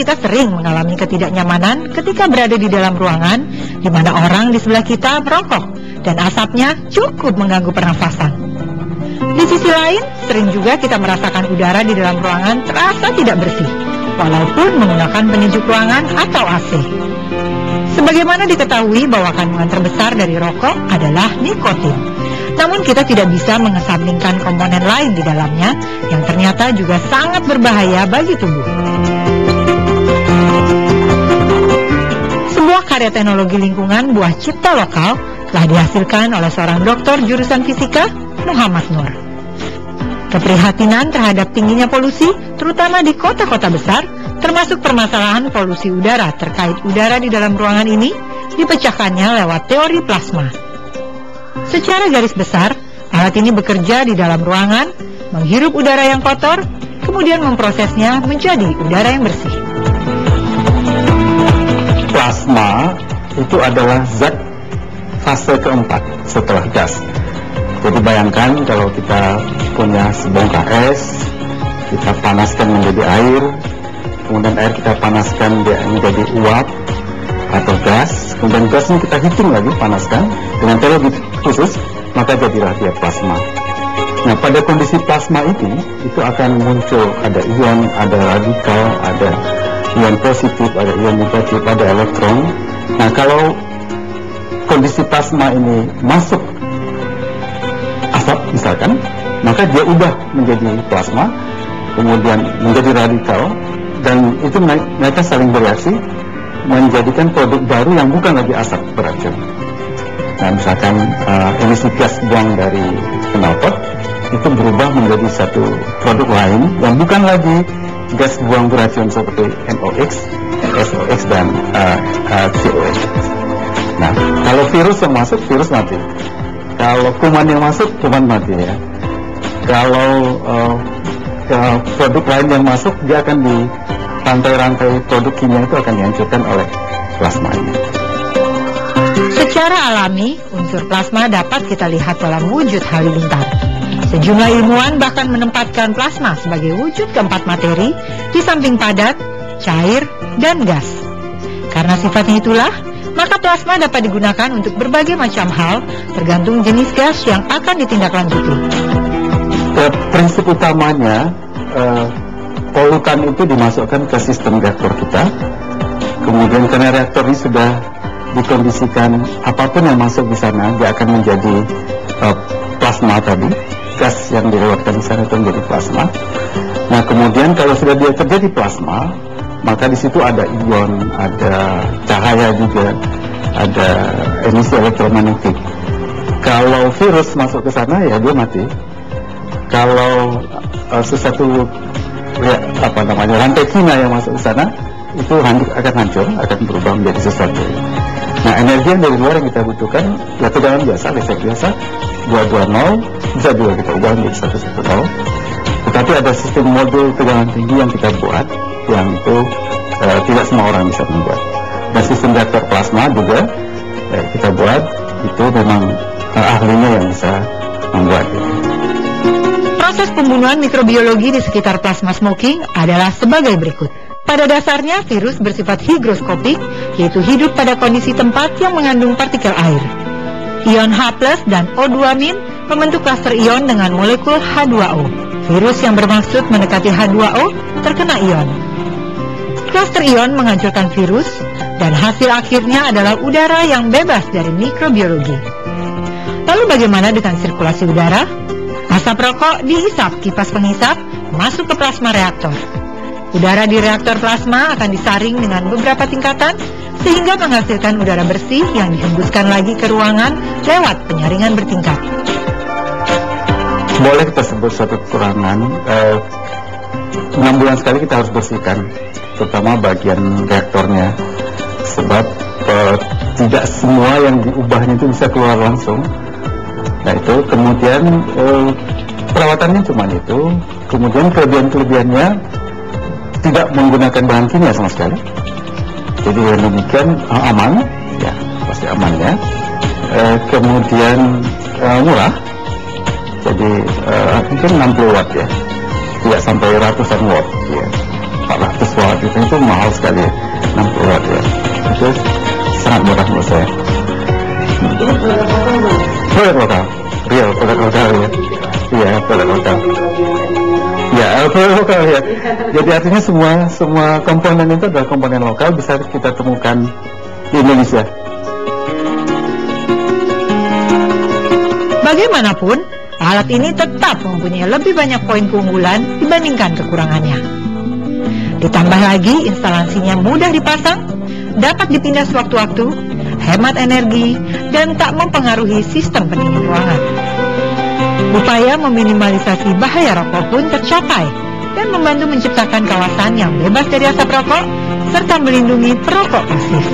kita sering mengalami ketidaknyamanan ketika berada di dalam ruangan di mana orang di sebelah kita merokok dan asapnya cukup mengganggu pernafasan. Di sisi lain, sering juga kita merasakan udara di dalam ruangan terasa tidak bersih, walaupun menggunakan penyejuk ruangan atau AC. Sebagaimana diketahui bahwa kandungan terbesar dari rokok adalah nikotin. Namun kita tidak bisa mengesampingkan komponen lain di dalamnya yang ternyata juga sangat berbahaya bagi tubuh. Sebuah karya teknologi lingkungan buah cipta lokal telah dihasilkan oleh seorang dokter jurusan fisika, Muhammad Nur. Keprihatinan terhadap tingginya polusi, terutama di kota-kota besar, termasuk permasalahan polusi udara terkait udara di dalam ruangan ini, dipecahkannya lewat teori plasma. Secara garis besar, alat ini bekerja di dalam ruangan, menghirup udara yang kotor, kemudian memprosesnya menjadi udara yang bersih. Plasma itu adalah zat fase keempat setelah gas. Jadi bayangkan kalau kita punya sebongkah es, kita panaskan menjadi air, kemudian air kita panaskan dia menjadi uap atau gas, kemudian gasnya kita hitung lagi, panaskan dengan teknologi khusus, maka jadilah dia plasma. Nah, pada kondisi plasma ini, itu akan muncul ada ion, ada radikal, ada ion positif, ada ion negatif, ada elektron. Nah, kalau kondisi plasma ini masuk asap misalkan, maka dia ubah menjadi plasma, kemudian menjadi radikal, dan itu mereka saling bereaksi menjadikan produk baru yang bukan lagi asap beracun. Nah, misalkan emisi gas buang dari knalpot itu berubah menjadi satu produk lain yang bukan lagi gas buang beracun seperti NOx, SOx, dan COx. Nah, kalau virus yang masuk, virus mati. Kalau kuman yang masuk, kuman mati ya. Kalau produk lain yang masuk, dia akan di rantai-rantai produk kimia itu akan dihancurkan oleh plasma ini. Secara alami, unsur plasma dapat kita lihat dalam wujud halilintar. Sejumlah ilmuwan bahkan menempatkan plasma sebagai wujud keempat materi di samping padat, cair, dan gas. Karena sifatnya itulah, maka plasma dapat digunakan untuk berbagai macam hal tergantung jenis gas yang akan ditindaklanjuti. Prinsip utamanya, polutan itu dimasukkan ke sistem reaktor kita. Kemudian karena reaktor ini sudah dikondisikan, apapun yang masuk di sana dia akan menjadi plasma tadi, gas yang dilewatkan di sana itu menjadi plasma. Nah, kemudian kalau sudah dia terjadi plasma, maka di situ ada ion, ada cahaya juga, ada emisi elektromagnetik. Kalau virus masuk ke sana, ya dia mati. Kalau sesuatu rantai kimia yang masuk ke sana, itu akan hancur, akan berubah menjadi sesuatu. Nah, energi yang dari luar yang kita butuhkan, ya tegangan biasa, listrik biasa, 220, bisa juga kita ubah menjadi 110. Tetapi ada sistem modul tegangan tinggi yang kita buat, yang itu tidak semua orang bisa membuat. Dan sistem reaktor plasma juga kita buat, itu memang ahlinya yang bisa membuat. Proses pembunuhan mikrobiologi di sekitar plasma smoking adalah sebagai berikut. Pada dasarnya, virus bersifat higroskopik, yaitu hidup pada kondisi tempat yang mengandung partikel air. Ion H+ dan O2- membentuk klaster ion dengan molekul H2O. Virus yang bermaksud mendekati H2O terkena ion. Klaster ion menghancurkan virus, dan hasil akhirnya adalah udara yang bebas dari mikrobiologi. Lalu bagaimana dengan sirkulasi udara? Asap rokok dihisap kipas penghisap masuk ke plasma reaktor. Udara di reaktor plasma akan disaring dengan beberapa tingkatan sehingga menghasilkan udara bersih yang dihembuskan lagi ke ruangan lewat penyaringan bertingkat. Boleh kita sebut suatu kekurangan, 6 bulan sekali kita harus bersihkan, terutama bagian reaktornya, sebab tidak semua yang diubahnya itu bisa keluar langsung. Nah itu, kemudian perawatannya cuma itu, kemudian kelebihan-kelebihannya tidak menggunakan bahan kimia sama sekali. Jadi dengan demikian aman, ya pasti aman ya. Kemudian murah, jadi mungkin 60 watt ya, tidak sampai ratusan watt ya. 400 watt itu mahal sekali ya, 60 watt ya. Itu sangat murah menurut saya. Produk lokal, real produk lokal ya. Iya, produk lokal. Ya, produk lokal ya. Jadi artinya semua komponen itu adalah komponen lokal, bisa kita temukan di Indonesia. Bagaimanapun, alat ini tetap mempunyai lebih banyak poin keunggulan dibandingkan kekurangannya. Ditambah lagi instalasinya mudah dipasang, dapat dipindah sewaktu-waktu, hemat energi, dan tak mempengaruhi sistem pendingin ruangan. Upaya meminimalisasi bahaya rokok pun tercapai dan membantu menciptakan kawasan yang bebas dari asap rokok serta melindungi perokok pasif.